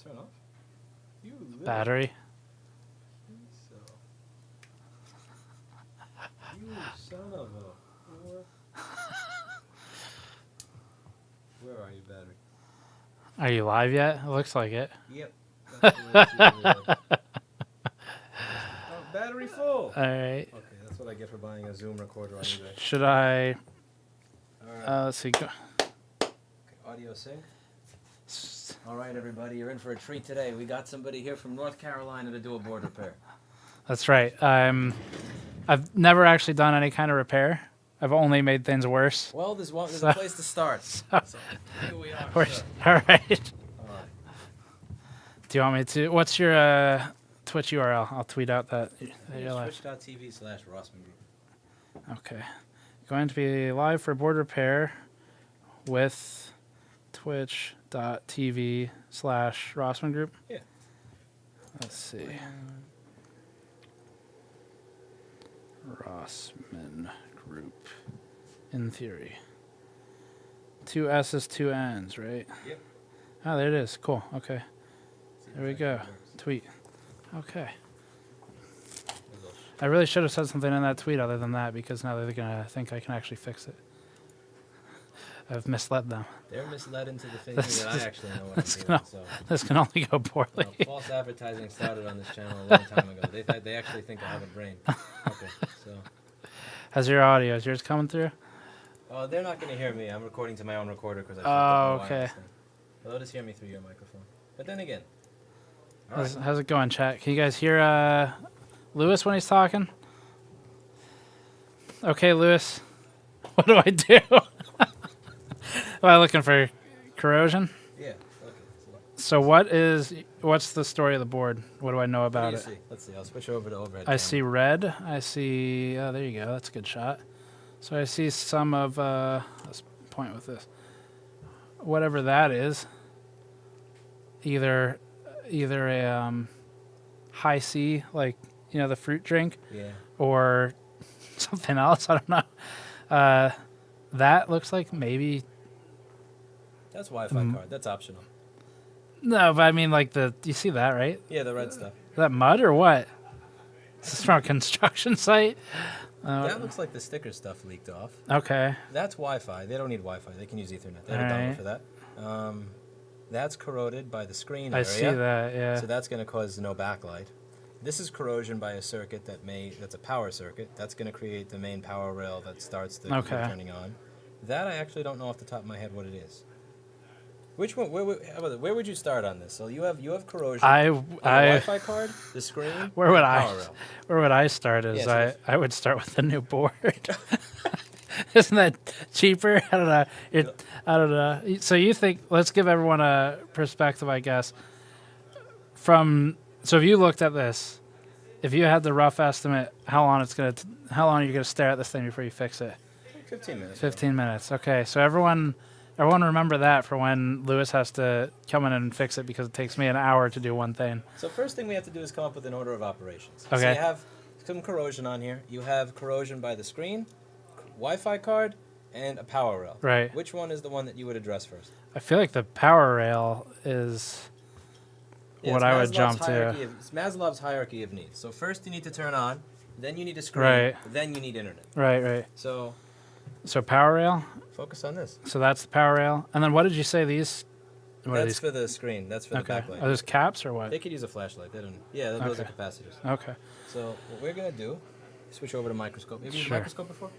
turn off? You Battery. So. You son of a whore. Where are you, battery? Are you live yet? It looks like it. Yep. Oh, battery full. All right. Okay, that's what I get for buying a Zoom recorder on eBay. Should I? All right. Let's see. Go. Okay, audio sync. All right, everybody, you're in for a treat today. We got somebody here from North Carolina to do a board repair. That's right. I've never actually done any kind of repair. I've only made things worse. Well, there's a place to start. So here we are. All right. All right. Do you want me to? What's your Twitch URL? I'll tweet out that you're live. Twitch.tv/Rossman Group. Okay. Going to be live for board repair with twitch.tv/Rossman Group. Yeah. Let's see. Rossman Group. In theory. 2 S's, 2 N's, right? Yep. Oh, there it is. Cool. Okay. There we go. Tweet. Okay. I really should have said something in that tweet other than that, because now they're going to think I can actually fix it. I've misled them. They're misled into the thinking that I actually know what I'm doing. So. This can only go poorly. False advertising started on this channel a long time ago. They actually think I have a brain. Okay, so. How's your audio? Is yours coming through? Oh, they're not going to hear me. I'm recording to my own recorder because I. Oh, okay. They'll just hear me through your microphone. But then again. How's it going, chat? Can you guys hear Lewis when he's talking? Okay, Lewis. What do I do? Am I looking for corrosion? Yeah. Okay. So what's the story of the board? What do I know about it? See? Let's see. I'll switch over to overhead. I see red. I see. Oh, there you go. That's a good shot. So I see some of. Let's point with this. Whatever that is. Either a high C, like the fruit drink. Yeah. Or something else. I don't know. That looks like maybe. That's Wi-Fi card. That's optional. No, but I mean, like you see that, right? Yeah, the red stuff. Is that mud or what? Is this from a construction site? That looks like the sticker stuff leaked off. Okay. That's Wi-Fi. They don't need Wi-Fi. They can use Ethernet. They have a dongle for that. That's corroded by the screen area. I see that, yeah. So that's going to cause no backlight. This is corrosion by a circuit that's a power circuit. That's going to create the main power rail that starts the computer turning on. That I actually don't know off the top of my head what it is. Which one? Where would you start on this? So you have corrosion on the Wi-Fi card, the screen, where would power rail. Where would I start? Is Yeah, I would start with a new board. Isn't that cheaper? I don't know. I don't know. So you think? Let's give everyone a perspective, I guess. So if you looked at this, if you had the rough estimate, how long are you gonna stare at this thing before you fix it? 15 minutes. 15 minutes. Okay, so everyone remember that for when Lewis has to come in and fix it, because it takes me an hour to do one thing. So first thing we have to do is come up with an order of operations. Okay. So you have some corrosion on here. You have corrosion by the screen, Wi-Fi card, and a power rail. Right. Which one is the one that you would address first? I feel like the power rail is what I would jump to. It's Maslow's hierarchy of needs. So first you need to turn on, then you need a screen, Right. then you need internet. Right. So Power rail. focus on this. So that's the power rail. And then what did you say these? What That's for the screen. That's for the backlight. Are those caps or what? They could use a flashlight. They don't. Yeah, those are capacitors. Okay. So what we're gonna do, switch over to microscope. Have you used Sure. microscope before?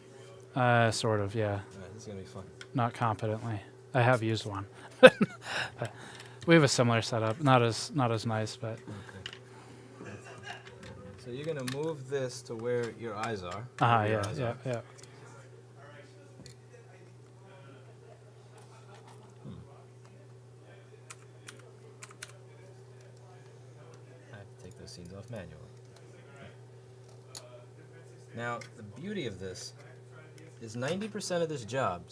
Sort of, yeah. All right, this is gonna be fun. Not competently. I have used one. We have a similar setup. Not as nice, but. Okay. So you're gonna move this to where your eyes are. Yeah. I have to take those scenes off manually. Now, the beauty of this is 90% of this job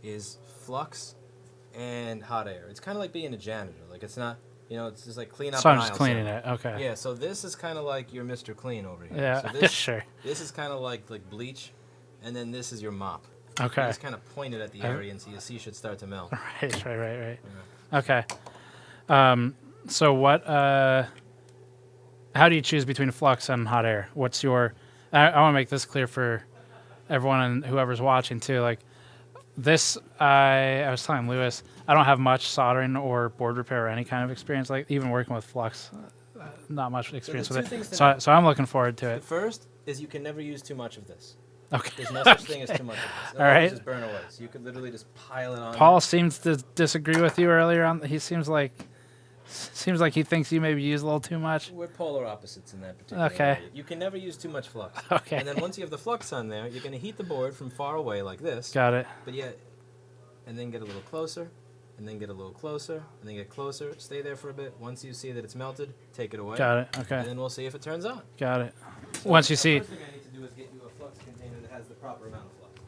is flux and hot air. It's kind of like being a janitor. Like, it's not, it's just like clean up. So I'm just cleaning it. Okay. Yeah, so this is kind of like your Mr. Clean over here. Yeah, so this, sure. This is kind of like bleach, and then this is your mop. Okay. You just kind of point it at the area and see should start to melt. Right. Yeah. Okay. So what? How do you choose between flux and hot air? What's your? I want to make this clear for everyone and whoever's watching too. Like this, I was telling Lewis, I don't have much soldering or board repair or any kind of experience. Like even working with flux, not much experience with it. So I'm looking forward to it. The first is you can never use too much of this. Okay. There's no such thing as too much of this. All right. Just burn away. So you could literally just pile it on. Paul seems to disagree with you earlier on. He seems like he thinks you maybe use a little too much. We're polar opposites in that particular Okay. area. You can never use too much flux. Okay. And then once you have the flux on there, you're going to heat the board from far away like this. Got it. But yeah, and then get a little closer, and then get a little closer, and then get closer. Stay there for a bit. Once you see that it's melted, take it away. Got it. Okay. And then we'll see if it turns on. Got it. So Once you the see. first thing I need to do is get you a flux container that has the proper amount of flux.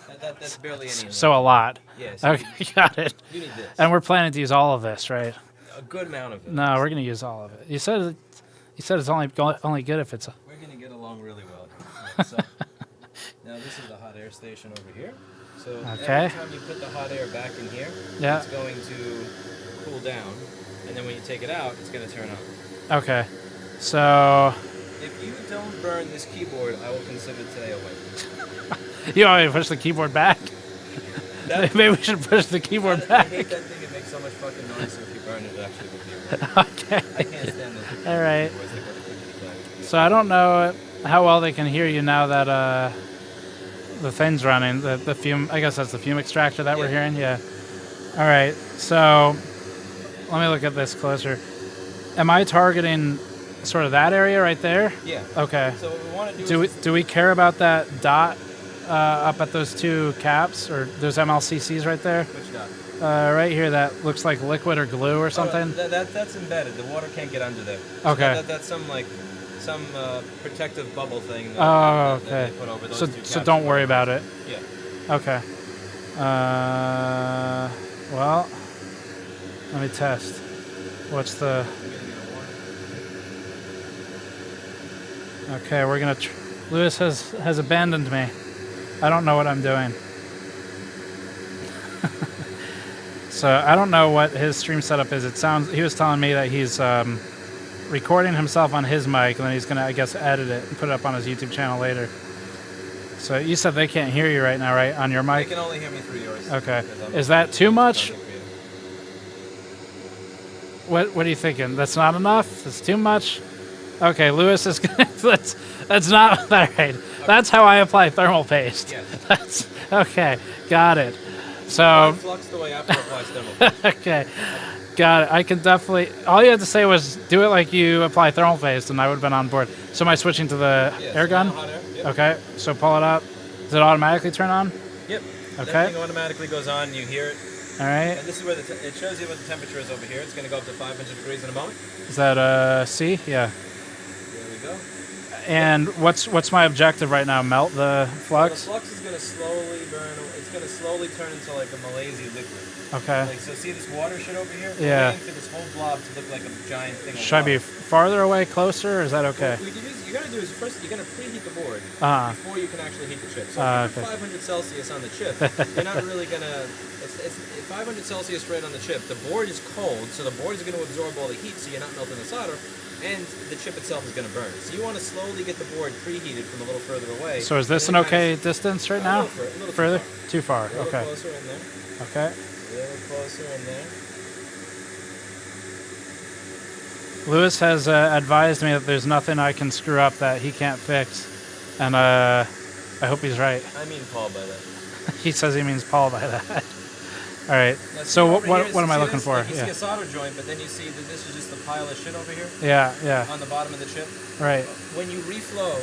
Because that's barely any. So a lot. Yeah. So Okay. Got it. you need this. And we're planning to use all of this, right? A good amount of it. No, we're gonna use all of it. You said it's only good if it's. We're going to get along really well here. Yeah, so, now this is the hot air station over here. So Okay. every time you put the hot air back in here, Yeah. it's going to cool down. And then when you take it out, it's going to turn on. Okay. So If you don't burn this keyboard, I will consider today a win. you want me to push the keyboard back? Maybe we should push the keyboard I back. hate that thing. It makes so much fucking noise. So if you burn it, it actually would be a win. Okay. I can't stand those. All right. keyboards that go to clickety-clack. So I don't know how well they can hear you now that the thing's running. The fume. I guess that's the fume extractor that we're hearing. Yeah. All right. So let me look at this closer. Am I targeting sort of that area right there? Yeah. Okay. So what we want to do Do we care about that dot up at those two caps or those MLCCs right there? Which dot? Right here, that looks like liquid or glue or something. That's embedded. The water can't get under there. Okay. That's some protective bubble thing. Oh, that okay. they put over those So two so caps. don't worry about it. Yeah. Okay. Well, let me test. What's the? Okay, we're gonna. Lewis has abandoned me. I don't know what I'm doing. So I don't know what his stream setup is. It sounds. He was telling me that he's recording himself on his mic, and then he's gonna, I guess, edit it and put it up on his YouTube channel later. So you said they can't hear you right now, right? On your mic? They can only hear me through yours. Okay. Is that too much? What are you thinking? That's not enough? That's too much? Okay, Lewis is gonna, that's not all right. That's how I apply thermal paste. Yes. That's okay. Got it. So Flux the way Apple applies thermal. okay. Got it. I can definitely. All you had to say was do it like you apply thermal paste, and I would have been on board. So am I switching to the air gun? Hot air. Yep. Okay. So pull it up. Does it automatically turn on? Yep. Okay. That thing automatically goes on. You hear it. All right. And this is where it shows you what the temperature is over here. It's going to go up to 500 degrees in a moment. Is that C? Yeah. There we go. And what's my objective right now? Melt the flux? So the flux is going to slowly burn. It's going to slowly turn into like a Malaysia liquid. Okay. Like, so see this water shit over here? Yeah. We're waiting for this whole blob to look like a giant thing. Should I be farther away, closer, or is that okay? What you got to do is first you're going to preheat the board before you can actually heat the chip. So if you put 500 Celsius on the chip, you're not really going to. It's 500 Celsius right on the chip. The board is cold, so the board is going to absorb all the heat, so you're not melting the solder, and the chip itself is going to burn. So you want to slowly get the board preheated from a little further away. So is this an okay distance right now? A little Further? Too Too far. far. A little Okay. closer in there. Okay. A little closer in there. Lewis has advised me that there's nothing I can screw up that he can't fix, and I hope he's right. I mean Paul by that. He says he means Paul by that. All right. Now, So over what here, am I see looking this? for? Like you see a solder joint, but then you see that this is just a pile of shit over here Yeah. on the bottom of the chip. Right. When you reflow,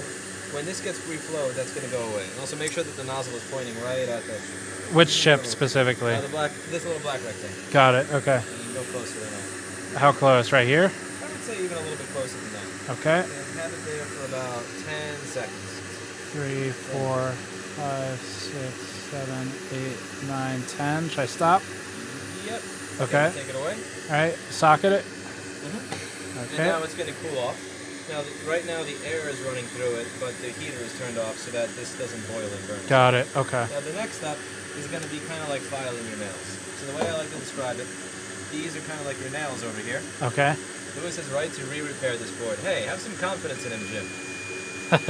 when this gets reflowed, that's going to go away. And also make sure that the nozzle is pointing right at that chip. Which chip specifically? This little black rectangle. Got it. Okay. And you can go closer than that. How close? Right here? I would say even a little bit closer than that. Okay. And have it there for about 10 seconds. 3, 4, 5, 6, 7, 8, 9, 10. Should I stop? Yep. Okay. Take it away. All right. Socket it. And Okay. now it's going to cool off. Now, right now the air is running through it, but the heater is turned off so that this doesn't boil and burn. Got it. Okay. Now the next step is going to be kind of like filing your nails. So the way I like to describe it these are kind of like your nails over here. Okay. Lewis has right to re-repair this board. Hey, have some confidence in him, Jim.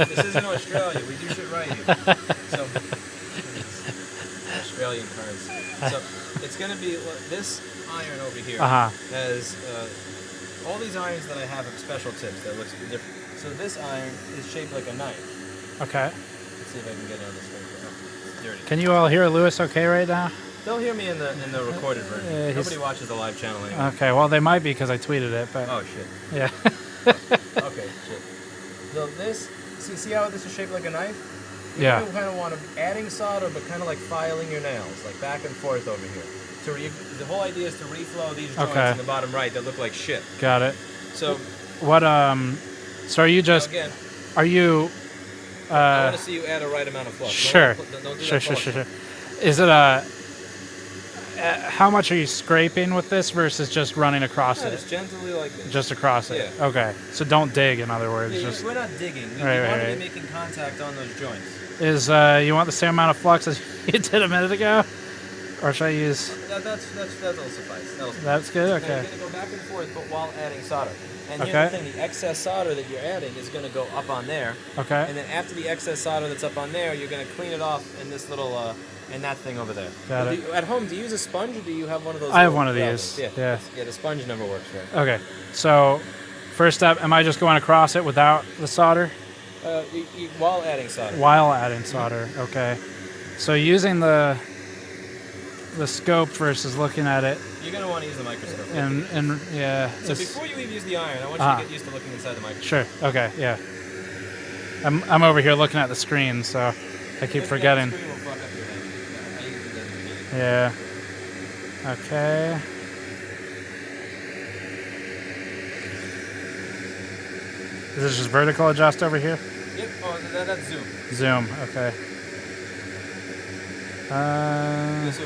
This isn't Australia. We do shit right here. So, Australian currency. So, it's going to be, this iron over here has, all these irons that I have special tips that looks different. So this iron is shaped like a knife. Okay. Let's see if I can get it on the screen. Oh, it's dirty. Can you all hear Lewis okay right now? They'll hear me in the recorded version. Nobody watches the live channel anymore. Okay, well they might be because I tweeted it, but... Oh, shit. Yeah. Okay, shit. So this, see how this is shaped like a knife? You kind of want to, adding solder, but kind of like filing your nails, like back and forth over here. So the whole idea is to reflow these joints in the bottom right that look like shit. Got it. So... What, so are you just... Again, are you... I want to see you add a right amount of flux. Sure. Don't do Sure. that Is it a... how much are you scraping with this versus just running across it? Just gently like this. Just across it? Yeah. Okay. So don't dig, in other words. Yeah, just... We're not digging. We Right, want to right. be making contact on those joints. Is, you want the same amount of flux as you did a minute ago? Or should I use... That'll suffice. That's good? Okay. Now you're going to go back and forth, but while adding solder. And here's the thing, the excess solder that you're adding is going to go up on there. Okay. And then after the excess solder that's up on there, you're going to clean it off in this little, in that thing over there. Got it. At home, do you use a sponge or do you have one of those? I have one of these. Yeah. Yeah. Yeah, the sponge never works right. Okay. So, first step, am I just going across it without the solder? While adding solder. While adding solder. Okay. So using the scope versus looking at it. You're going to want to use the microscope. And yeah. So before you even use the iron, I want you to get used to looking inside the microscope. Sure. Okay. Yeah. I'm over here looking at the screen, so I keep forgetting. The screen will fuck up your head. I usually do that. Yeah. Okay. Is this just vertical adjust over here? Yep. Oh, that's zoom. Zoom. Okay. So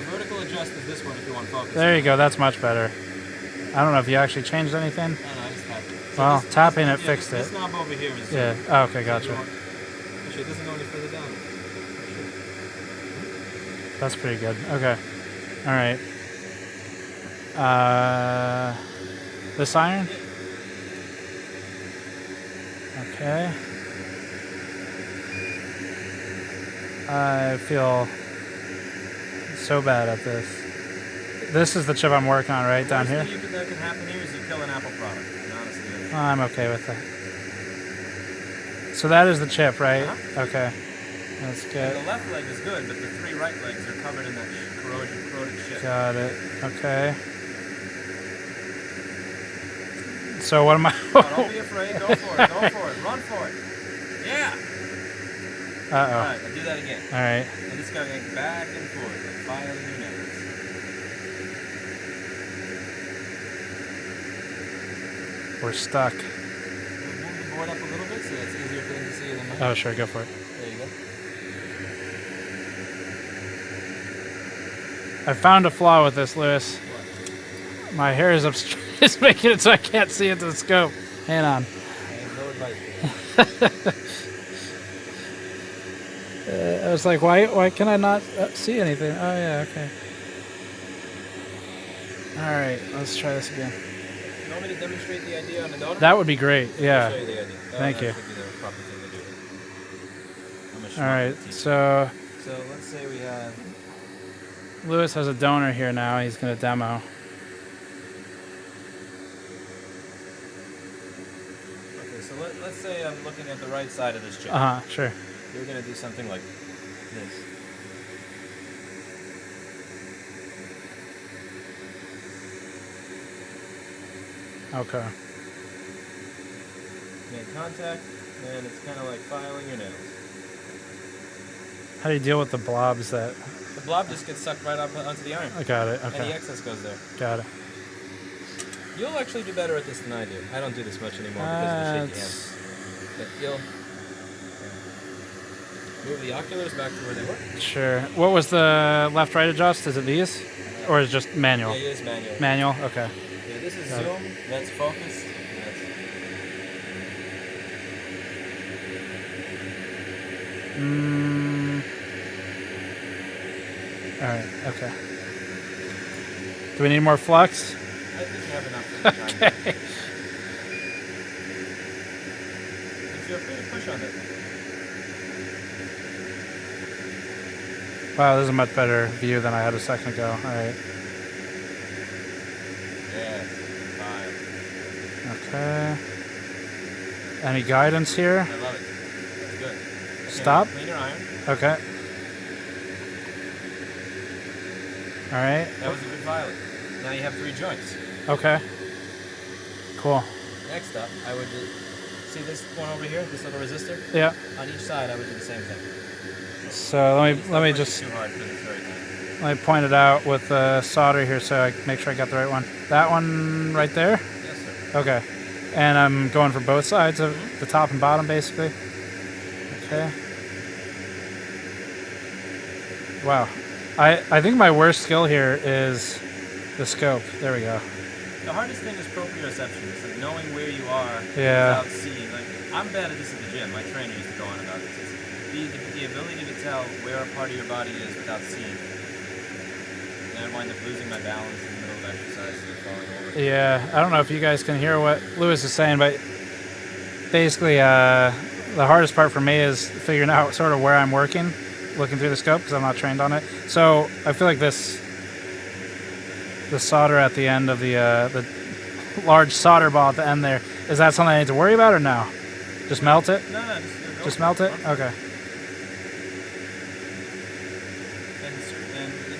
vertical adjust is this one if you want focus. There you go. That's much better. I don't know if you actually changed anything. No, I just tapped it. So Well, tapping it fixed this it. knob over here is zoom. Yeah. Oh, okay. Gotcha. Actually, it doesn't go any further down. That's pretty good. Okay. All right. This iron? Okay. I feel so bad at this. This is the chip I'm working on, right? Down here? The worst thing that can happen here is you kill an Apple product. And honestly, I'm okay with that. So that is the chip, right? Okay. That's good. the left leg is good, but the three right legs are covered in that corroded shit. Got it. Okay. So what am I... Don't be afraid. Go for it. Go for it. Run for it. Yeah. Uh-oh. All right, I'll do that again. All right. And it's going back and forth, like filing your nails. We're stuck. Move the board up a little bit so it's easier for them to see than mine. Oh, sure. Go for it. There you go. I found a flaw with this, Lewis. What? My hair is it's making it so I can't see into the scope. Hang on. I have no advice for you. I was like, why can I not see anything? Oh, yeah, okay. All right, let's try this again. You want me to demonstrate the idea on the donor? That would be great, I'll yeah. show you the idea. Thank you. That would be the proper thing to do. All right, so So let's say we have... Lewis has a donor here now. He's going to demo. Okay, so let's say I'm looking at the right side of this chip. Sure. You're going to do something like this. Okay. Make contact, and it's kind of like filing your nails. How do you deal with the blobs that... The blob just gets sucked right up onto the iron. I got it, And the okay. excess goes there. Got it. You'll actually do better at this than I do. I don't do this much anymore because of the shaky hands. But you'll... Move the oculars back to where they were. Sure. What was the left-right adjust? Is it these? Or is it just manual? Yeah, it is manual. Manual? Okay. Yeah, this is Got it. zoom, that's focus, and that's... All right, okay. Do we need more flux? Okay. Feel free to push on it. Wow, this is a much better view than I had a second ago. All right. Yes. Fine. Okay. Any guidance here? I love it. That's good. Okay, Stop. Clean your iron. Okay. All right. That was a good violet. Now you have 3 joints. Okay. Cool. Next up, I would see this one over here, this little resistor? Yeah. On each side, I would do the same thing. So let me just Too hard because it's very tiny. let me point it out with the solder here so I make sure I got the right one. That one right there? Yes, sir. Okay. And I'm going for both sides of the top and bottom, basically. Okay. Wow. I think my worst skill here is the scope. There we go. The hardest thing is proprioception. It's like knowing where you are Yeah. without seeing. Like, I'm bad at this at the gym. My trainer used to go on about this. It's the ability to tell where a part of your body is without seeing. And I wind up losing my balance in the middle of exercise and falling over. Yeah, I don't know if you guys can hear what Lewis is saying, but basically the hardest part for me is figuring out sort of where I'm working, looking through the scope because I'm not trained on it. So I feel like the solder at the end of the large solder ball at the end there, is that something I need to worry about or no? Just melt it? No, Just melt it? Okay. And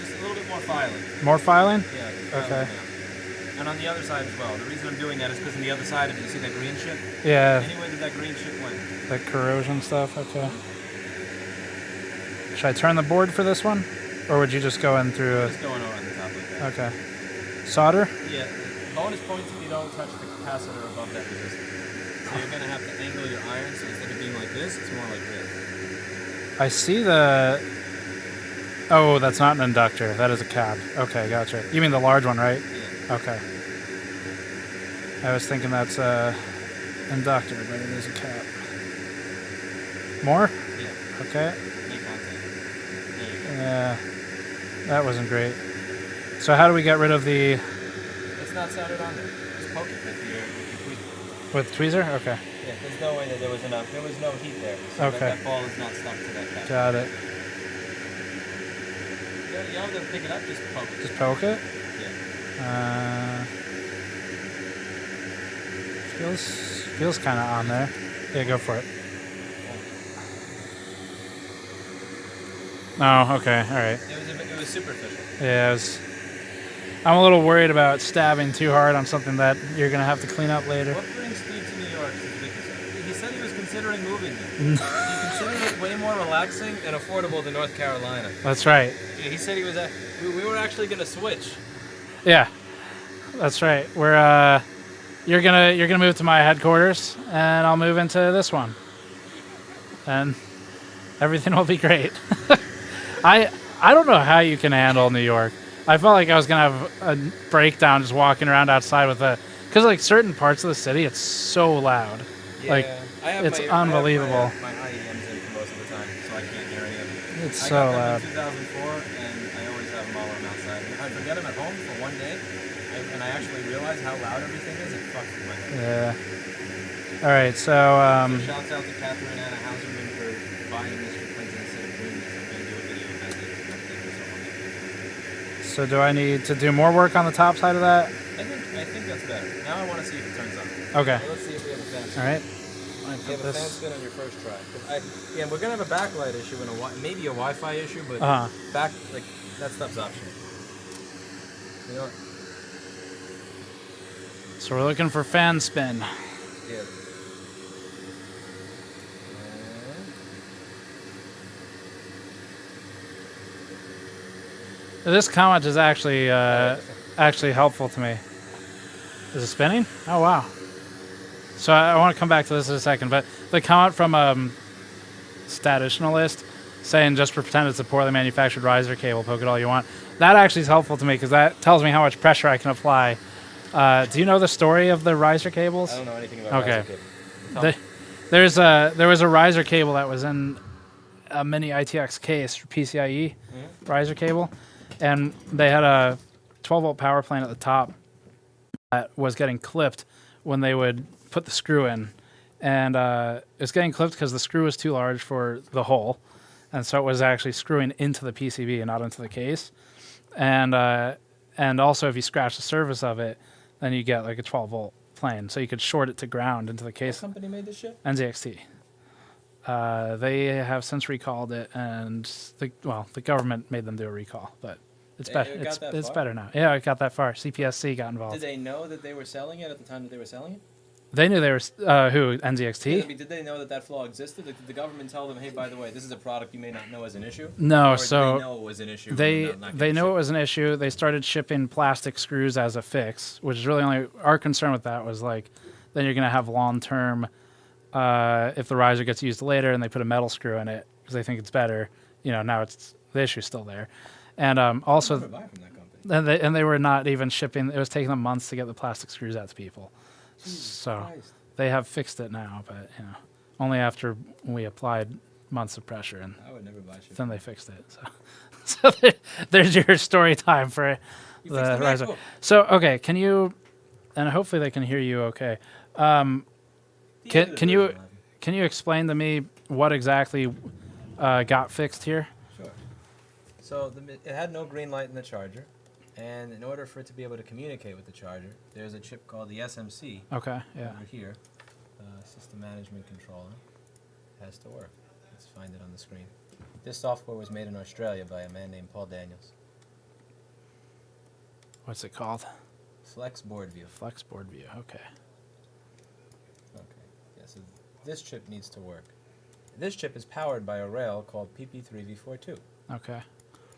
just a little bit more filing. More filing? Yeah. Okay. And on the other side as well. The reason I'm doing that is because on the other side of it, you see that green chip? Yeah. Anywhere that green chip went. Like corrosion stuff, okay. Should I turn the board for this one? Or would you just go in through Just going over on the top like that. Okay. Solder? Yeah. Bonus points if you don't touch the capacitor above that resistance. So you're going to have to angle your iron, so instead of being like this, it's more like this. I see the... Oh, that's not an inductor. That is a cap. Okay, gotcha. You mean the large one, right? Yeah. Okay. I was thinking that's a inductor, but it is a cap. More? Yeah. Okay. Make contact. There you go. Yeah. That wasn't great. So how do we get rid of the... It's not soldered on there. Just poke it with your tweezer. With tweezer? Okay. Yeah, there's no way that there was enough. There was no heat there. So Okay. that ball is not stuck to that cap. Got it. You don't have to pick it up, just poke it. Just poke it? Yeah. Feels kind of on there. Yeah, go for it. Oh, okay, all right. It was superficial. Yeah, I'm a little worried about stabbing too hard on something that you're gonna have to clean up later. What brings Steve to New York? He said he was considering moving there. He considered it way more relaxing and affordable than North Carolina. That's right. Yeah, he said he was. We were actually gonna switch. Yeah, that's right. You're gonna move to my headquarters, and I'll move into this one, and everything will be great. I don't know how you can handle New York. I felt like I was gonna have a breakdown just walking around outside with because like certain parts of the city, it's so loud. Yeah, like it's unbelievable. My IEMs in for most of the time, so I can't hear any of it. It's I so got loud. them in 2004, and I always have them all when I'm outside. If I forget them at home for one day, and I actually realize how loud everything is, it fucks with my head. Yeah. All right, so So shouts out to Catherine Anna Hauserman for buying this for Clinton instead of doing this. I'm going to do a video about it. Thank you so much. so do I need to do more work on the top side of that? I think that's better. Now I want to see if it turns on. Okay. So let's see if we have a fan spin. All right. You have a fan spin on your first try. We're going to have a backlight issue and maybe a Wi-Fi issue, but that stuff's optional. You know what? So we're looking for fan spin. Yeah. This comment is actually helpful to me. Is it spinning? Oh wow. So I want to come back to this in a second, but the comment from Statitionalist saying just pretend it's a poorly manufactured riser cable, poke it all you want. That actually is helpful to me because that tells me how much pressure I can apply. Do you know the story of the riser cables? I don't know anything about riser cables. There was a riser cable that was in a mini ITX case for PCIe riser cable, and they had a 12-volt power plant at the top. was getting clipped when they would put the screw in. And it's getting clipped because the screw was too large for the hole. And so it was actually screwing into the PCB and not into the case. And also if you scratch the surface of it, then you get like a 12-volt plane. So you could short it to ground into the case. What company made this shit? NZXT. They have since recalled it, and the government made them do a recall, but it's better. It's better now. Yeah, it got that far. CPSC got involved. Did they know that they were selling it at the time that they were selling it? They knew they were who NZXT. Yeah, I mean, did they know that flaw existed? Like, did the government tell them, hey, by the way, this is a product you may not know as an issue? No, or so did they know it was an issue. They knew it was an issue. They started shipping plastic screws as a fix, which is really only our concern with that was like, then you're gonna have long term. If the riser gets used later and they put a metal screw in it because they think it's better, now the issue's still there, and also, I'll never buy from that company. and they were not even shipping. It was taking them months to get the plastic screws out to people. So Christ. they have fixed it now, but only after we applied months of pressure, and I would never buy shit. then they fixed it. So there's your story time for You the fixed the riser. MacBook. So okay, can you? And hopefully they can hear you. Okay. The edited Can you version, can you explain to me what exactly got fixed here? Sure. So it had no green light in the charger, and in order for it to be able to communicate with the charger, there's a chip called the SMC Okay. Yeah. over here, System Management Controller. It has to work. Let's find it on the screen. This software was made in Australia by a man named Paul Daniels. What's it called? Flex Board View. Flux board view. Okay. Okay. Yeah, so this chip needs to work. This chip is powered by a rail called PP3V42, Okay.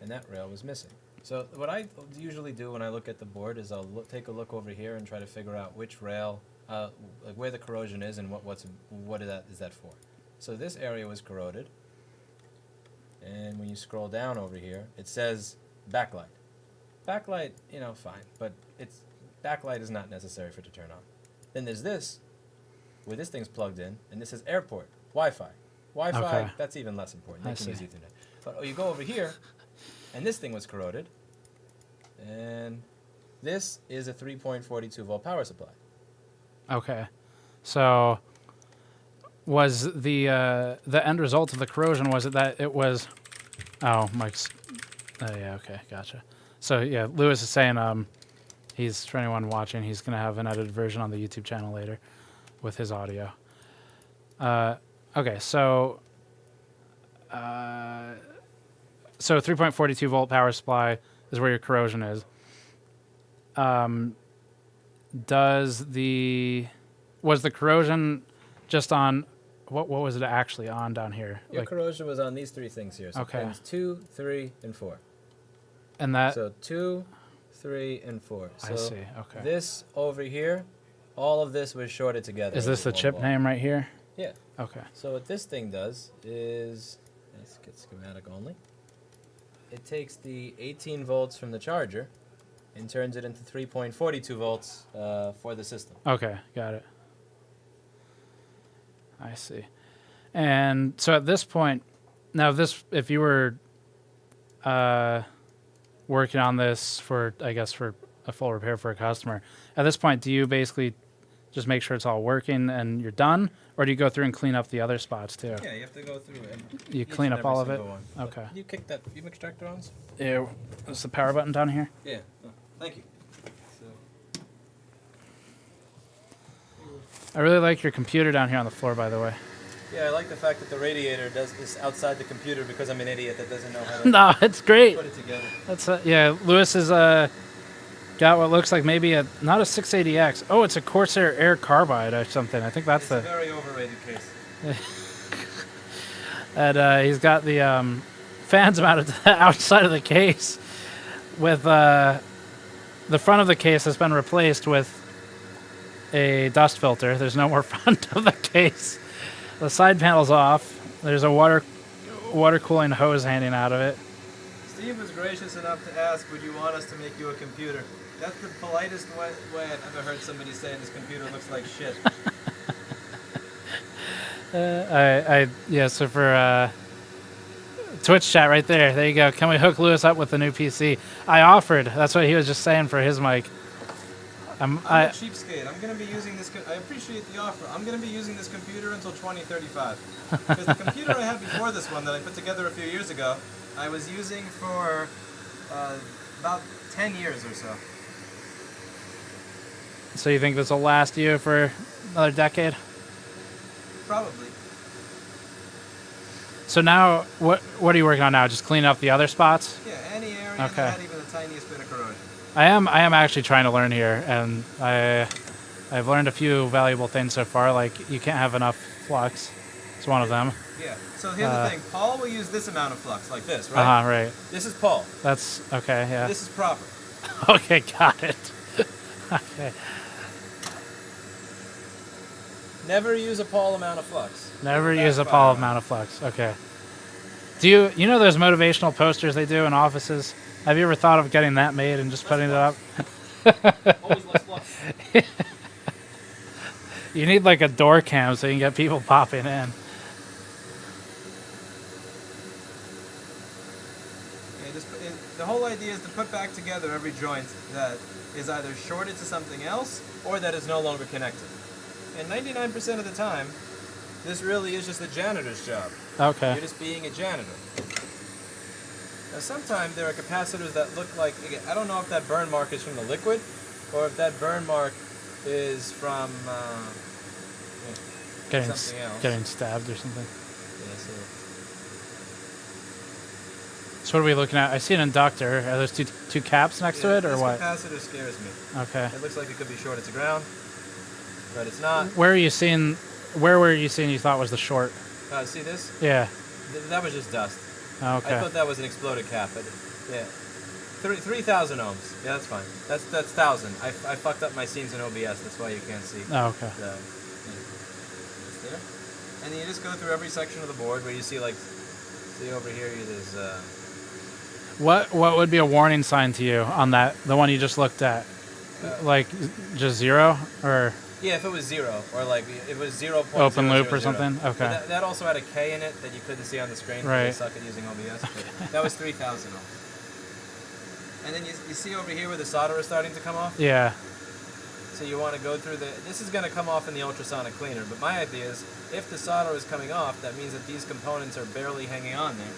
and that rail was missing. So what I usually do when I look at the board is I'll take a look over here and try to figure out which rail, like where the corrosion is and what is that for. So this area was corroded, and when you scroll down over here, it says backlight. Backlight, fine, but backlight is not necessary for it to turn on. Then there's this, where this thing's plugged in, and this says airport, Wi-Fi. Wi-Fi, Okay. that's even less important. They I can see. use Ethernet. But you go over here, and this thing was corroded, and this is a 3.42 volt power supply. Okay. So was the end result of the corrosion was it that it was? Oh, Mike's. Oh yeah. Okay. Gotcha. So yeah, Lewis is saying he's for anyone watching, he's gonna have an edited version on the YouTube channel later with his audio. Okay. So 3.42 volt power supply is where your corrosion is. Was the corrosion just on what was it actually on down here? Your corrosion was on these three things here. So Okay. pins 2, 3, and 4. And that So 2, 3, and 4. So I see. Okay. this over here, all of this was shorted together. Is this into the one chip wall. name right here? Yeah. Okay. So what this thing does is, let's get schematic only. It takes the 18 volts from the charger and turns it into 3.42 volts for the system. Okay, got it. I see. And so at this point, now if you were working on this for a full repair for a customer, at this point, do you basically just make sure it's all working and you're done, or do you go through and clean up the other spots too? Yeah, you have to go through and You each clean and up every all of it? single one. But Okay. You kick that fume extractor on? Yeah. Is the power button down here? Yeah. Oh, thank you. So, I really like your computer down here on the floor, by the way. yeah, I like the fact that the radiator is outside the computer because I'm an idiot that doesn't know how to No, it's great. put it together. That's yeah. Lewis has got what looks like maybe not a 680X. Oh, it's a Corsair Air Carbide or something. I think that's It's a very overrated case. And he's got the fans mounted to the outside of the case, with the front of the case has been replaced with a dust filter. There's no more front of the case. The side panel's off. There's a water cooling hose hanging out of it. Steve was gracious enough to ask, would you want us to make you a computer? That's the politest way I've ever heard somebody say this computer looks like shit. So for Twitch chat right there. There you go. Can we hook Lewis up with the new PC? I offered. That's what he was just saying for his mic. I'm a cheapskate. I'm going to be using this. I appreciate the offer. I'm going to be using this computer until 2035. Because the computer I had before this one that I put together a few years ago, I was using for about 10 years or so. So you think this will last you for another decade? Probably. So now, what are you working on now? Just cleaning up the other spots? Yeah, any area that had even the tiniest bit of corrosion. I am actually trying to learn here, and I've learned a few valuable things so far. Like you can't have enough flux. It's one of them. Yeah. So here's the thing. Paul will use this amount of flux, like this, right? Right. This is Paul. That's okay. Yeah. This is proper. Okay, got it. Okay. Never use a Paul amount of flux. Never use a Paul amount of flux. Okay. Do you know those motivational posters they do in offices? Have you ever thought of getting that made and just putting it up? Always less flux. You need like a door cam so you can get people popping in. Yeah, the whole idea is to put back together every joint that is either shorted to something else or that is no longer connected. And 99% of the time, this really is just a janitor's job. Okay. You're just being a janitor. Now, sometimes there are capacitors that look like, again, I don't know if that burn mark is from the liquid or if that burn mark is from something else. Getting stabbed or something. Yeah, So what are we looking at? I see an inductor. Are those two caps next to it, or what? This capacitor scares me. Okay. It looks like it could be shorted to ground, but it's not. Where were you seeing you thought was the short? See this? Yeah. That was just dust. Okay. I thought that was an exploded cap, but yeah. 3,000 ohms. Yeah, that's fine. That's 1,000. I fucked up my scenes in OBS. That's why you can't see. Oh, okay. There. And then you just go through every section of the board where you see, like, see over here, there's. What would be a warning sign to you on that? The one you just looked at, like just 0 or? Yeah, if it was 0 or like it was 0. Open loop or something. Okay. But that also had a K in it that you couldn't see on the screen. Right. I suck at using OBS. But that was 3,000 ohms. And then you see over here where the solder is starting to come off. Yeah. So you want to go through this is going to come off in the ultrasonic cleaner, but my idea is if the solder is coming off, that means that these components are barely hanging on there.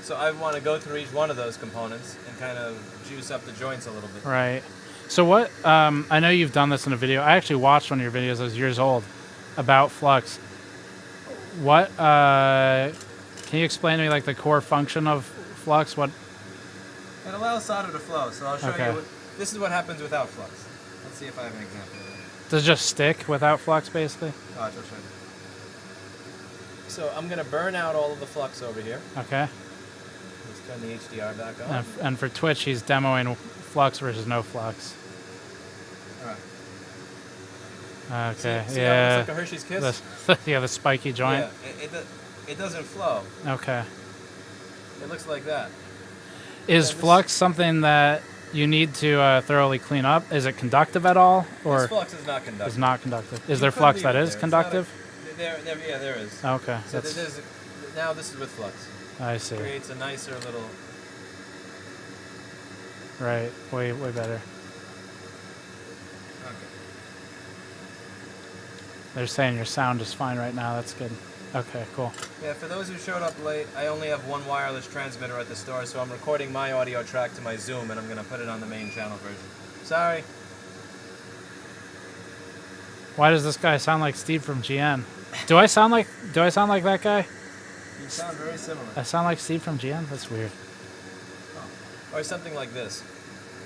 So I want to go through each one of those components and kind of juice up the joints a little bit. Right. So what, I know you've done this in a video. I actually watched one of your videos that was years old about flux. What, can you explain to me like the core function of flux? What? It allows solder to flow, so I'll show you. This is what happens without flux. Let's see if I have an example of that. Does it just stick without flux, basically? Oh, I'll show you. So I'm going to burn out all of the flux over here. Okay. Let's turn the HDR back on. And for Twitch, he's demoing flux versus no flux. All right. Okay. See yeah. how it looks like a Hershey's Kiss? Yeah, the spiky joint. Yeah, it doesn't flow. Okay. It looks like that. Is flux something that you need to thoroughly clean up? Is it conductive at all, or this flux is not conductive? Is not conductive. Is there flux that is conductive? Yeah, there is. Okay. So now this is with flux. I see. It creates a nicer little. Right. Way better. Okay. They're saying your sound is fine right now. That's good. Okay, cool. Yeah, for those who showed up late, I only have one wireless transmitter at the store, so I'm recording my audio track to my Zoom, and I'm going to put it on the main channel version. Sorry. Why does this guy sound like Steve from GN? Do I sound like that guy? You sound very similar. I sound like Steve from GN? That's weird. Oh. Or something like this.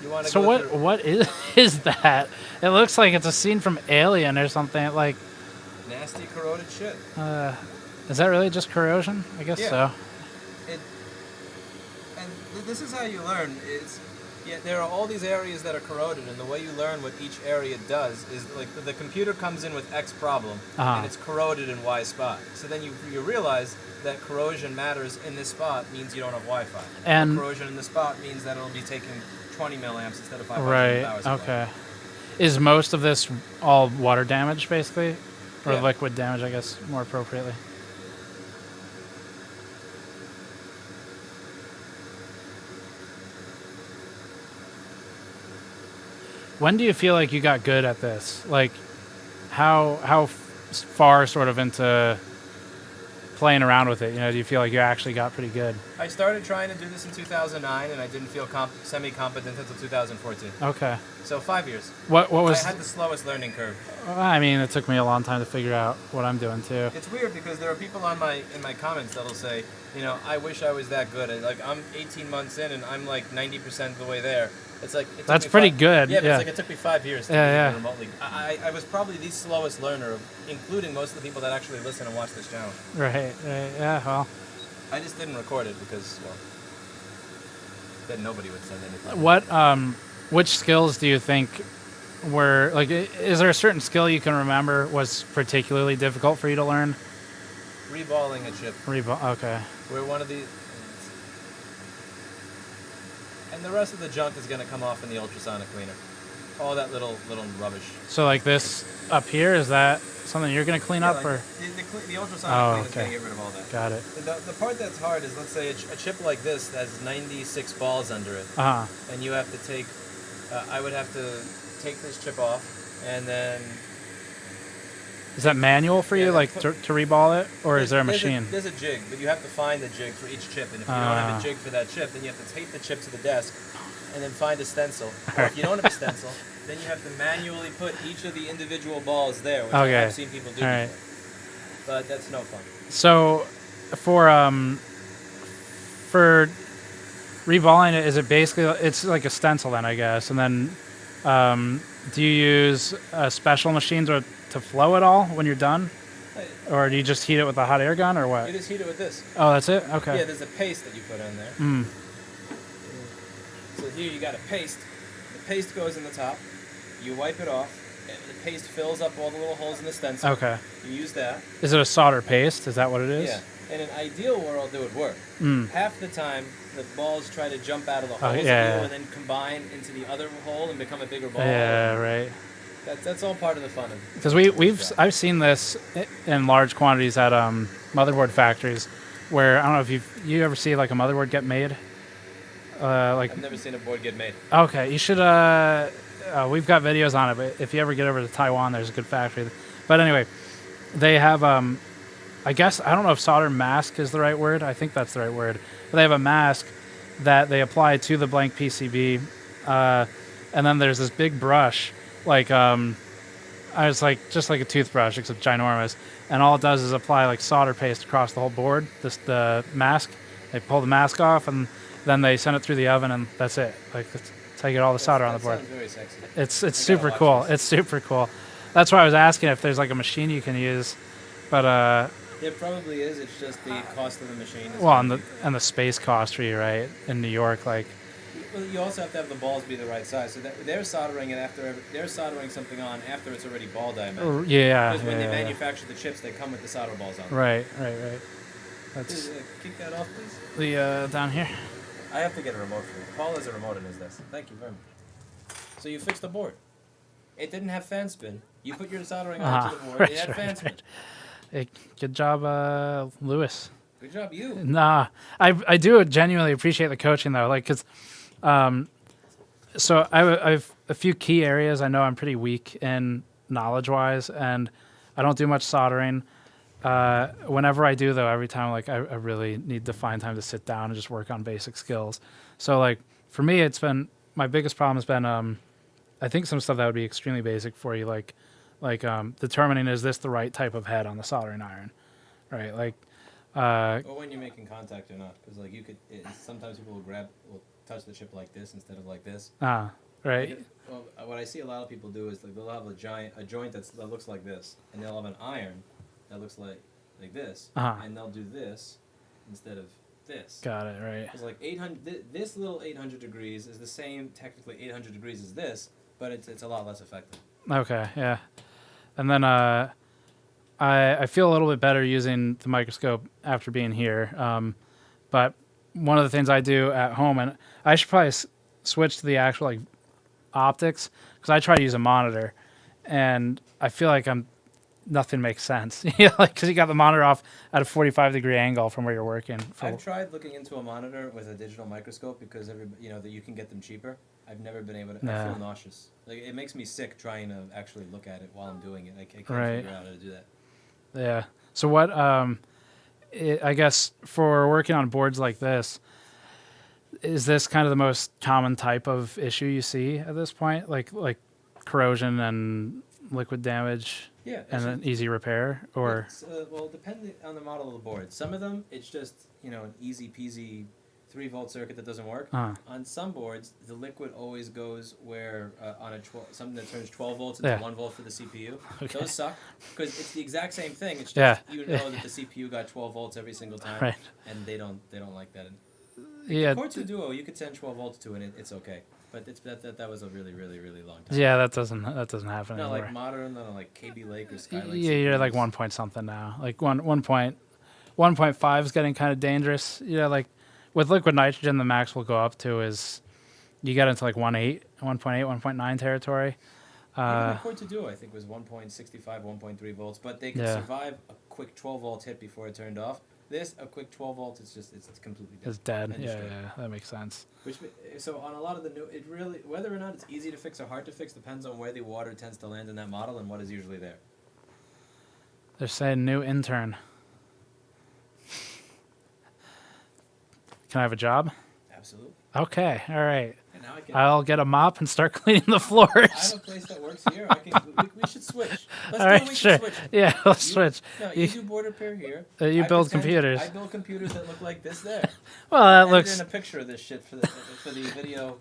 You want to so what is that? It looks like it's a scene from Alien or something. Like nasty corroded shit. Is that really just corrosion? I guess so. And this is how you learn. There are all these areas that are corroded, and the way you learn what each area does is like the computer comes in with X problem, and it's corroded in Y spot. So then you realize that corrosion matters in this spot means you don't have Wi-Fi. And corrosion in this spot means that it'll be taking 20 milliamps instead of 500 hours. Right. Okay. Is most of this all water damage, basically, or liquid damage? I guess more appropriately. When do you feel like you got good at this? Like, how far sort of into playing around with it? You know, do you feel like you actually got pretty good? I started trying to do this in 2009, and I didn't feel semi-competent until 2014. Okay. So 5 years. What was? I had the slowest learning curve. I mean, it took me a long time to figure out what I'm doing too. It's weird because there are people in my comments that'll say, you know, I wish I was that good. Like I'm 18 months in and I'm like 90% of the way there. It's like it took That's me pretty good. Yeah, but Yeah. it's like it took me 5 years to Yeah, do it remotely. I was probably the slowest learner, including most of the people that actually listen and watch this channel. Right. Yeah. Well. I just didn't record it because, well, then nobody would send anything. Which skills do you think were like? Is there a certain skill you can remember was particularly difficult for you to learn? Reballing a chip. Okay. We're one of the, and the rest of the junk is going to come off in the ultrasonic cleaner. All that little rubbish. So like this up here, is that something you're going to clean up, like or? the ultrasonic cleaner is okay. going to get rid of all that. Got it. The part that's hard is, let's say a chip like this has 96 balls under it, and you have to take. I would have to take this chip off, and then. Is that manual for you, like to reball it, or is there a machine? There's a jig, but you have to find the jig for each chip, and if you don't have a jig for that chip, then you have to take the chip to the desk, and then find a stencil. Or if you don't have a stencil, then you have to manually put each of the individual balls there, which I've seen people do before. But that's no fun. So, for reballing it, is it basically it's like a stencil then, I guess, and then do you use a special machine to flow it all when you're done, or do you just heat it with a hot air gun, or what? You just heat it with this. Oh, that's it. Okay. Yeah, there's a paste that you put on there. So here you got a paste. The paste goes in the top. You wipe it off. And the paste fills up all the little holes in the stencil. Okay. You use that. Is it a solder paste? Is that what it is? Yeah. In an ideal world, it would work. Half the time, the balls try to jump out of the holes and then combine into the other hole and become a bigger ball. Yeah, right. That's all part of the fun of it. Because I've seen this in large quantities at motherboard factories, where I don't know if you ever see like a motherboard get made. I've never seen a board get made. Okay, you should. We've got videos on it, but if you ever get over to Taiwan, there's a good factory. But anyway, they have. I guess I don't know if solder mask is the right word. I think that's the right word. But they have a mask that they apply to the blank PCB, and then there's this big brush. Like I was like just like a toothbrush except ginormous, and all it does is apply like solder paste across the whole board. The mask, they pull the mask off and then they send it through the oven and that's it. Like that's how you get all the solder on the board. Sounds very sexy. It's super cool. It's super cool. That's why I was asking if there's like a machine you can use, but There probably is. It's just the cost of the machine. Well, and the space cost for you, right? In New York, like. Well, you also have to have the balls be the right size. So that they're soldering it they're soldering something on after it's already ball diameter. Yeah. Because when they manufacture the chips, they come with the solder balls on them. Right. That's. Kick that off, please. The down here. I have to get a remote for you. Paul has a remote in his desk. Thank you very much. So you fixed the board. It didn't have fan spin. You put your soldering onto the board. It had fan spin. Hey, good job, Lewis. Good job, you. Nah, I do genuinely appreciate the coaching though, like because, so I've a few key areas I know I'm pretty weak in knowledge-wise, and I don't do much soldering. Whenever I do though, every time like I really need to find time to sit down and just work on basic skills. So like for me, it's been my biggest problem has been I think some stuff that would be extremely basic for you, like determining is this the right type of head on the soldering iron, right? Like. Or when you're making contact or not, because like you could. Sometimes people will touch the chip like this instead of like this. Right. Well, what I see a lot of people do is like they'll have a joint that looks like this, and they'll have an iron that looks like this, and they'll do this instead of this. Got it. Right. It's like 800. This little 800 degrees is the same technically 800 degrees as this, but it's a lot less effective. Okay. Yeah. And then I feel a little bit better using the microscope after being here. But one of the things I do at home, and I should probably switch to the actual like optics, because I try to use a monitor, and I feel like I'm nothing makes sense. Yeah, like because you got the monitor off at a 45-degree angle from where you're working. I've tried looking into a monitor with a digital microscope because that you can get them cheaper. I've never been able to. I feel nauseous. Like it makes me sick trying to actually look at it while I'm doing it. I can't figure out how to do that. Yeah. So what? I guess for working on boards like this, is this kind of the most common type of issue you see at this point, like corrosion and liquid damage? Yeah, and an easy repair, or well, depending on the model of the board. Some of them, it's just an easy peasy 3-volt circuit that doesn't work. On some boards, the liquid always goes where on something that turns 12 volts into 1 volt for the CPU. Okay. Those suck because it's the exact same thing. It's just that the CPU got 12 volts every single time, and they don't like that. The Core 2 Duo, you could send 12 volts to, and it's okay. But that was a really, really, really long time. Yeah, that doesn't happen anymore. Like modern, like KB Lake or Skylake. Yeah, you're like 1 point something now. Like 1.5 is getting kind of dangerous. Yeah, like with liquid nitrogen, the max will go up to is you get into like 1.8, 1.9 territory. Even the Core 2 Duo, I think, was 1.65, 1.3 volts, but they could survive a quick 12 volt hit before it turned off. This, a quick 12 volts, it's completely dead. It's dead. Yeah, that makes sense. So on a lot of the new, it really, whether or not it's easy to fix or hard to fix depends on where the water tends to land in that model and what is usually there. They're saying new intern. Can I have a job? Absolutely. Okay, all right. And now I'll get a mop and start cleaning the floors. I have a place that works here. We should switch. Switch. Yeah, let's switch. No, you do board repair here. You build computers. I build computers that look like this there. Well, that looks. In a picture of this shit for the video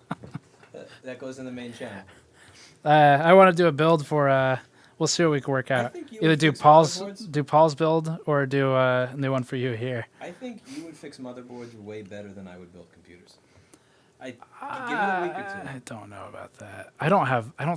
that goes in the main channel. I want to do a build for. We'll see what we can work out. Either do Paul's build or do a new one for you here. I think you would fix motherboards way better than I would build computers. Give it a week or two. I don't know about that. I don't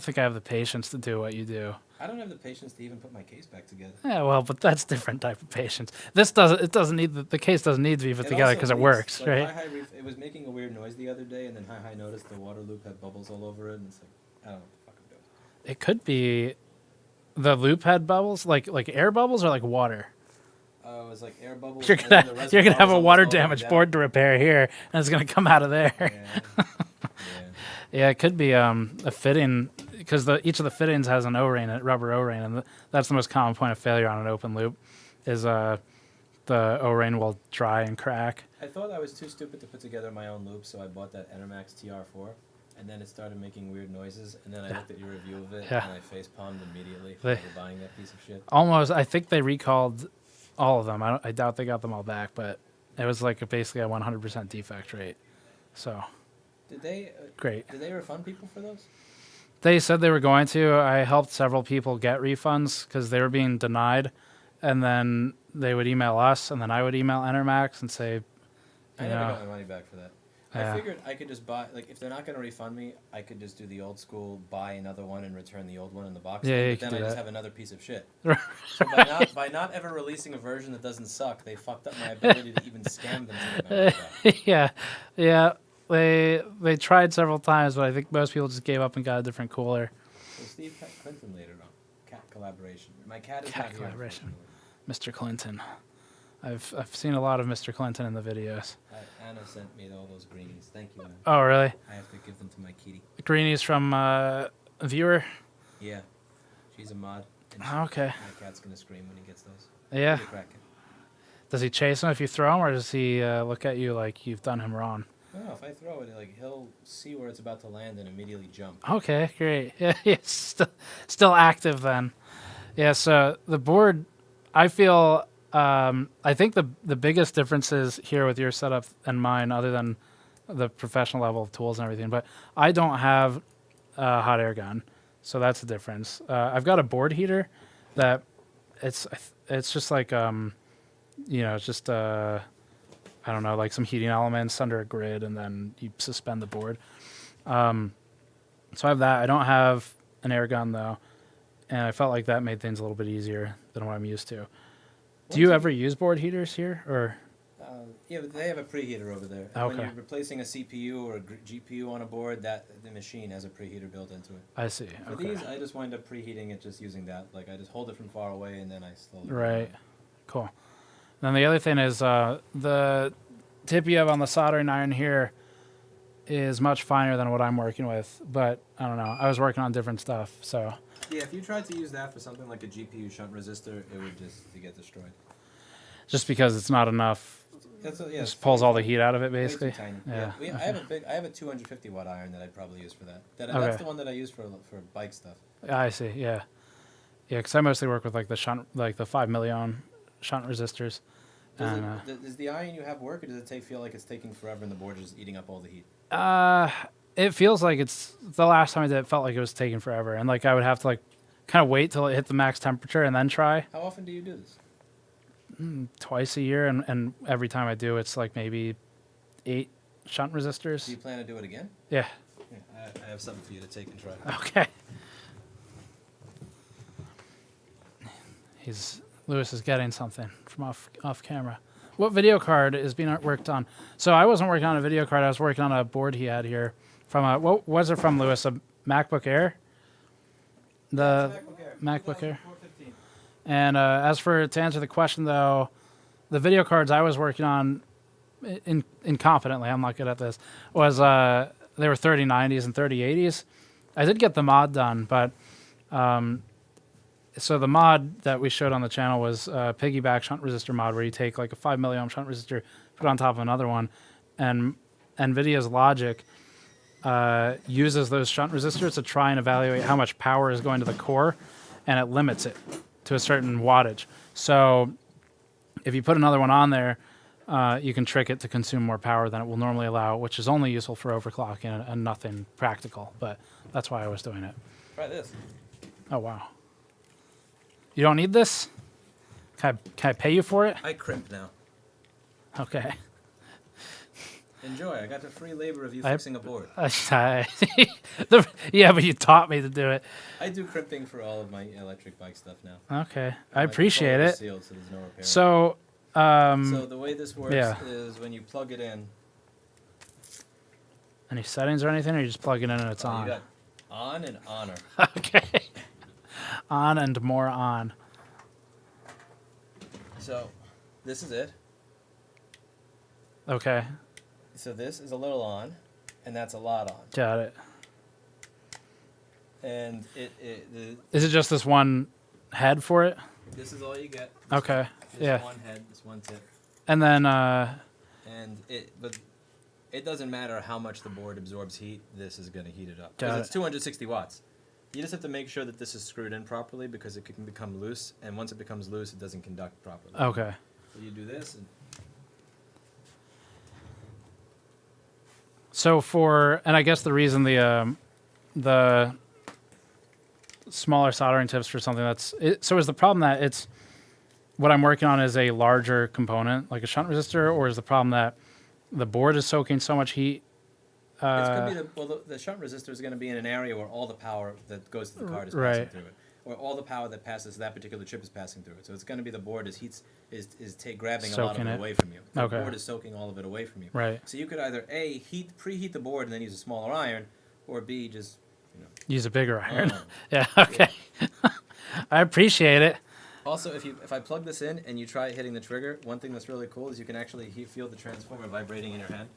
think I have the patience to do what you do. I don't have the patience to even put my case back together. Yeah, well, but that's different type of patience. This doesn't. It doesn't need the case doesn't need to be put together because it works, right? It was making a weird noise the other day, and then Hi noticed the water loop had bubbles all over it, and it's like I don't know what the fuck I'm doing. It could be the loop had bubbles, like air bubbles or like water. It was like air bubbles. You're gonna have a water damaged board to repair here, and it's gonna come out of there. Yeah, it could be a fitting because each of the fittings has an O-ring, a rubber O-ring, and that's the most common point of failure on an open loop. Is the O-ring will dry and crack. I thought I was too stupid to put together my own loop, so I bought that Enermax TR4. And then it started making weird noises, and then I looked at your review of it, and I face-palmed immediately for buying that piece of shit. Almost, I think they recalled all of them. I doubt they got them all back, but it was like basically a 100% defect rate. So, great. Did they refund people for those? They said they were going to. I helped several people get refunds because they were being denied, and then they would email us, and then I would email Enermax and say, I never got my money back for that. I figured I could just buy, like, if they're not going to refund me, I could just do the old school, buy another one and return the old one in the box. Yeah, but then I just have another piece of shit. So by not ever releasing a version that doesn't suck, they fucked up my ability to even scam them to get my money back. Yeah. They tried several times, but I think most people just gave up and got a different cooler. So Steve Clinton later on. Cat collaboration. My cat is not collaboration. Mr. Clinton. I've seen a lot of Mr. Clinton in the videos. Anna sent me all those greenies. Thank you, Anna. Oh, really? I have to give them to my kitty. Greenies from a viewer? Yeah. She's a mod. Okay. My cat's going to scream when he gets those. Yeah. Does he chase them if you throw them, or does he look at you like you've done him wrong? No, if I throw it, he'll see where it's about to land and immediately jump. Okay, great. Yeah, still active then. Yeah, so the board, I feel... I think the biggest differences here with your setup and mine, other than the professional level of tools and everything, but I don't have a hot air gun, so that's the difference. I've got a board heater that it's just like it's just I don't know, like some heating elements under a grid, and then you suspend the board. So I have that. I don't have an air gun though, and I felt like that made things a little bit easier than what I'm used to. Do you ever use board heaters here, or? Yeah, but they have a preheater over there. Okay. When you're replacing a CPU or a GPU on a board, the machine has a preheater built into it. I see. For Okay. these, I just wind up preheating it just using that. Like, I just hold it from far away, and then I slowly... Right. Cool. Then the other thing is the tip you have on the soldering iron here is much finer than what I'm working with. But, I don't know. I was working on different stuff, so... Yeah, if you tried to use that for something like a GPU shunt resistor, it would just get destroyed. Just because it's not enough, just pulls all the heat out of it, basically. Tiny. Yeah. I have a 250 watt iron that I'd probably use for that. That's Okay. the one that I use for bike stuff. I see. Yeah. Yeah, because I mostly work with like the shunt, like the 5 milliohm shunt resistors. Does the iron you have work, or does it feel like it's taking forever and the board is just eating up all the heat? It feels like it's the last time I did it felt like it was taking forever, and like I would have to like kind of wait till it hit the max temperature and then try. How often do you do this? Twice a year, and every time I do, it's like maybe 8 shunt resistors. Do you plan to do it again? Yeah. I have something for you to take and try. Okay. Lewis is getting something from off camera. What video card is being worked on? So I wasn't working on a video card. I was working on a board he had here from what was it from, Lewis? A MacBook Air? The MacBook Air. And to answer the question though, the video cards I was working on incompetently, I'm not good at this, was they were 3090s and 3080s. I did get the mod done, but so the mod that we showed on the channel was piggyback shunt resistor mod, where you take like a 5 milliohm shunt resistor, put it on top of another one, and NVIDIA's logic uses those shunt resistors to try and evaluate how much power is going to the core, and it limits it to a certain wattage. So if you put another one on there, you can trick it to consume more power than it will normally allow, which is only useful for overclocking and nothing practical. But that's why I was doing it. Try this. Oh, wow. You don't need this? Can I pay you for it? I crimp now. Okay. Enjoy. I got the free labor of you fixing a board. Yeah, but you taught me to do it. I do crimping for all of my electric bike stuff now. Okay. I appreciate it. Sealed, so there's no repair. So, so the way this works yeah. is when you plug it in. Any settings or anything, or you just plug it in and it's on? You got on and honor. Okay. On and more on. So, this is it. Okay. So this is a little on, and that's a lot on. Got it. And is it just this one head for it? This is all you get. Okay. This one head, this one tip. And then but it doesn't matter how much the board absorbs heat, this is going to heat it up. Got Because it's 260 watts. You just have to make sure that this is screwed in properly, because it can become loose, and once it becomes loose, it doesn't conduct properly. Okay. So you do this. So and I guess the reason the smaller soldering tips for something so is the problem that it's what I'm working on is a larger component, like a shunt resistor, or is the problem that the board is soaking so much heat? It's going to be the shunt resistor is going to be in an area where all the power that goes to the card is passing through it, or all the power that passes to that particular chip is passing through it. So it's going to be the board is grabbing a lot of it away from you. The board is soaking all of it away from you. Right. So you could either A, preheat the board and then use a smaller iron, or B, just use a bigger iron. Yeah. Okay. Yeah. I appreciate it. Also, if I plug this in and you try hitting the trigger, one thing that's really cool is you can actually feel the transformer vibrating in your hand.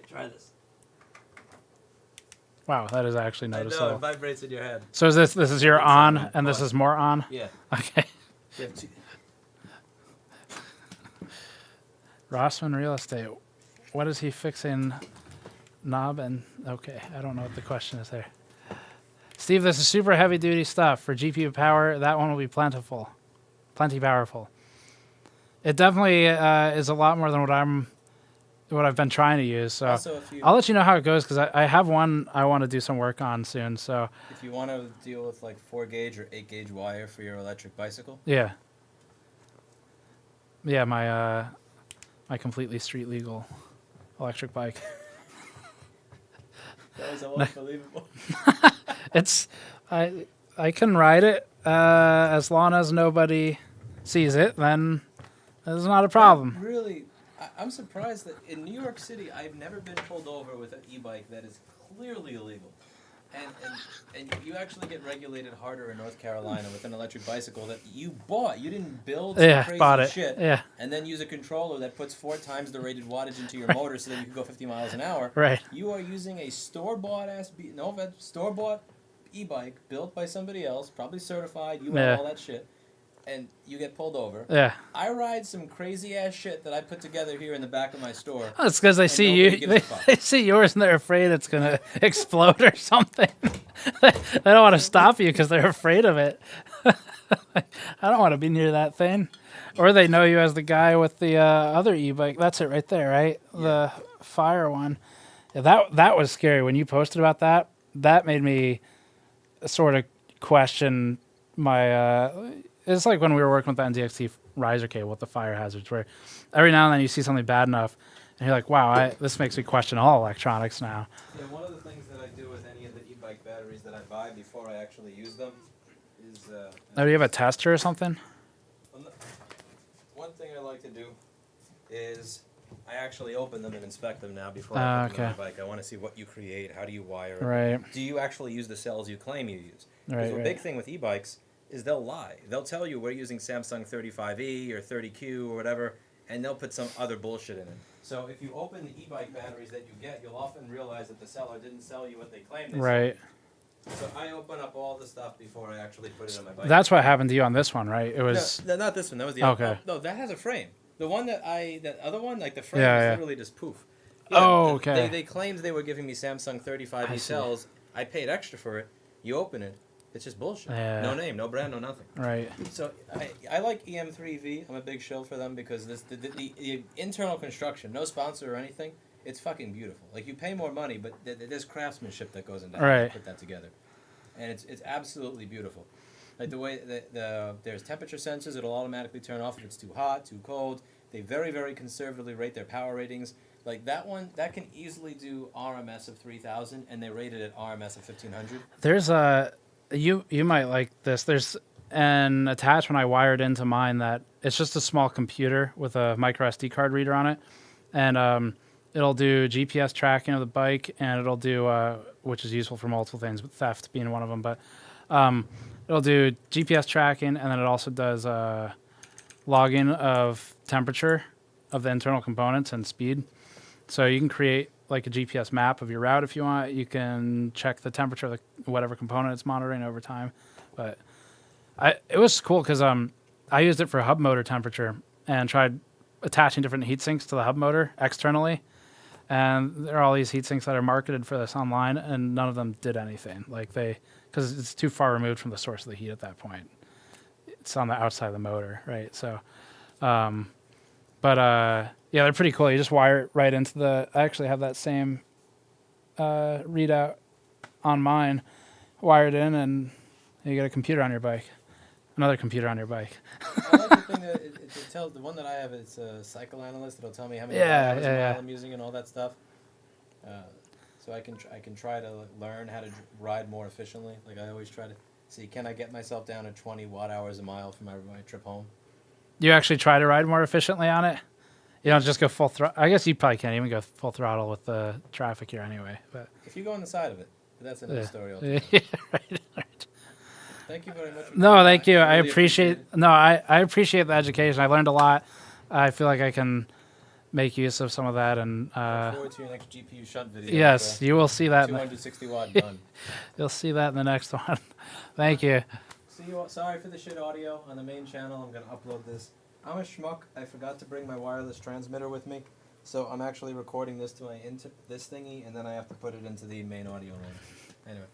Try this. Wow, that is actually noticeable. I know, it vibrates in your head. So is this is your on, and this is more on? Yeah. Okay. Rossman Real Estate. What is he fixing? Knob and... Okay, I don't know what the question is there. Steve, this is super heavy-duty stuff. For GPU power, that one will be plenty powerful. It definitely is a lot more than what I've been trying to use. So I'll let you know how it goes, because I have one I want to do some work on soon. So if you want to deal with like 4-gauge or 8-gauge wire for your electric bicycle. Yeah. Yeah, my completely street legal electric bike. That was unbelievable. I can ride it as long as nobody sees it. Then it's not a problem. Really, I'm surprised that in New York City, I've never been pulled over with an e-bike that is clearly illegal. And you actually get regulated harder in North Carolina with an electric bicycle that you bought. You didn't build some crazy shit and then use a controller that puts 4 times the rated wattage into your motor so that you can go 50 miles an hour. Right. You are using a store-bought store-bought e-bike built by somebody else, probably certified. You have all that shit. And you get pulled over. Yeah. I ride some crazy ass shit that I put together here in the back of my store. Oh, it's because they see you. They see yours and they're afraid it's gonna explode or something. They don't want to stop you because they're afraid of it. I don't want to be near that thing. Or they know you as the guy with the other e-bike. That's it right there, right? Yeah. The fire one. Yeah, that was scary when you posted about that. That made me sort of question my. It's like when we were working with the NDXT riser cable with the fire hazards, where every now and then you see something bad enough, and you're like, wow, this makes me question all electronics now. Yeah, one of the things that I do with any of the e-bike batteries that I buy before I actually use them is... do you have a tester or something? One thing I like to do is I actually open them and inspect them now before I put them on my bike. I want to see what you create, how do you wire it, right. Do you actually use the cells you claim you use? Because the big thing with e-bikes is they'll lie. They'll tell you we're using Samsung 35E or 30Q or whatever, and they'll put some other bullshit in it. So if you open the e-bike batteries that you get, you'll often realize that the seller didn't sell you what they claimed they right. sold. So I open up all the stuff before I actually put it on my bike. That's what happened to you on this one, right? It was no, not this one. That was the okay. other. No, that has a frame. The one that other one, like the frame is literally just poof. Yeah, okay. They claimed they were giving me Samsung 35E cells. I paid extra for it. You open it. It's just bullshit. Yeah. No name, no brand, no nothing. Right. So I like EM3V. I'm a big shill for them because the internal construction, no sponsor or anything, it's fucking beautiful. Like you pay more money, but there's craftsmanship that goes into how you put that together, and it's absolutely beautiful. Like the way there's temperature sensors, it'll automatically turn off if it's too hot, too cold. They very, very conservatively rate their power ratings. Like that one, that can easily do RMS of 3,000, and they rated it RMS of 1,500. There's a you might like this. There's an attachment I wired into mine that it's just a small computer with a micro SD card reader on it, and it'll do GPS tracking of the bike, and it'll do which is useful for multiple things, but theft being one of them. But it'll do GPS tracking, and then it also does logging of temperature of the internal components and speed. So you can create like a GPS map of your route if you want. You can check the temperature of whatever component it's monitoring over time. But it was cool because I used it for hub motor temperature and tried attaching different heat sinks to the hub motor externally. And there are all these heat sinks that are marketed for this online, and none of them did anything. Because it's too far removed from the source of the heat at that point. It's on the outside of the motor, right? So, yeah, they're pretty cool. You just wire it right into the... I actually have that same readout on mine. Wire it in, and you get a computer on your bike. Another computer on your bike. I like the thing that it tells... The one that I have, it's a cycle analyst. It'll tell me how many hours I'm using and all that stuff. So I can try to learn how to ride more efficiently. Like I always try to see, can I get myself down to 20 watt-hours a mile for my trip home? You actually try to ride more efficiently on it? You don't just go full throttle. I guess you probably can't even go full throttle with the traffic here anyway. But if you go on the side of it, but that's another story altogether. Yeah, right. Thank you very much. No, thank you. I appreciate I appreciate the education. I learned a lot. I feel like I can make use of some of that. And look forward to your next GPU shunt video. Yes, you will see that. 260 watt done. You'll see that in the next one. Thank you. See you. Sorry for the shit audio on the main channel. I'm gonna upload this. I'm a schmuck. I forgot to bring my wireless transmitter with me, so I'm actually recording this to my this thingy, and then I have to put it into the main audio line. Anyway.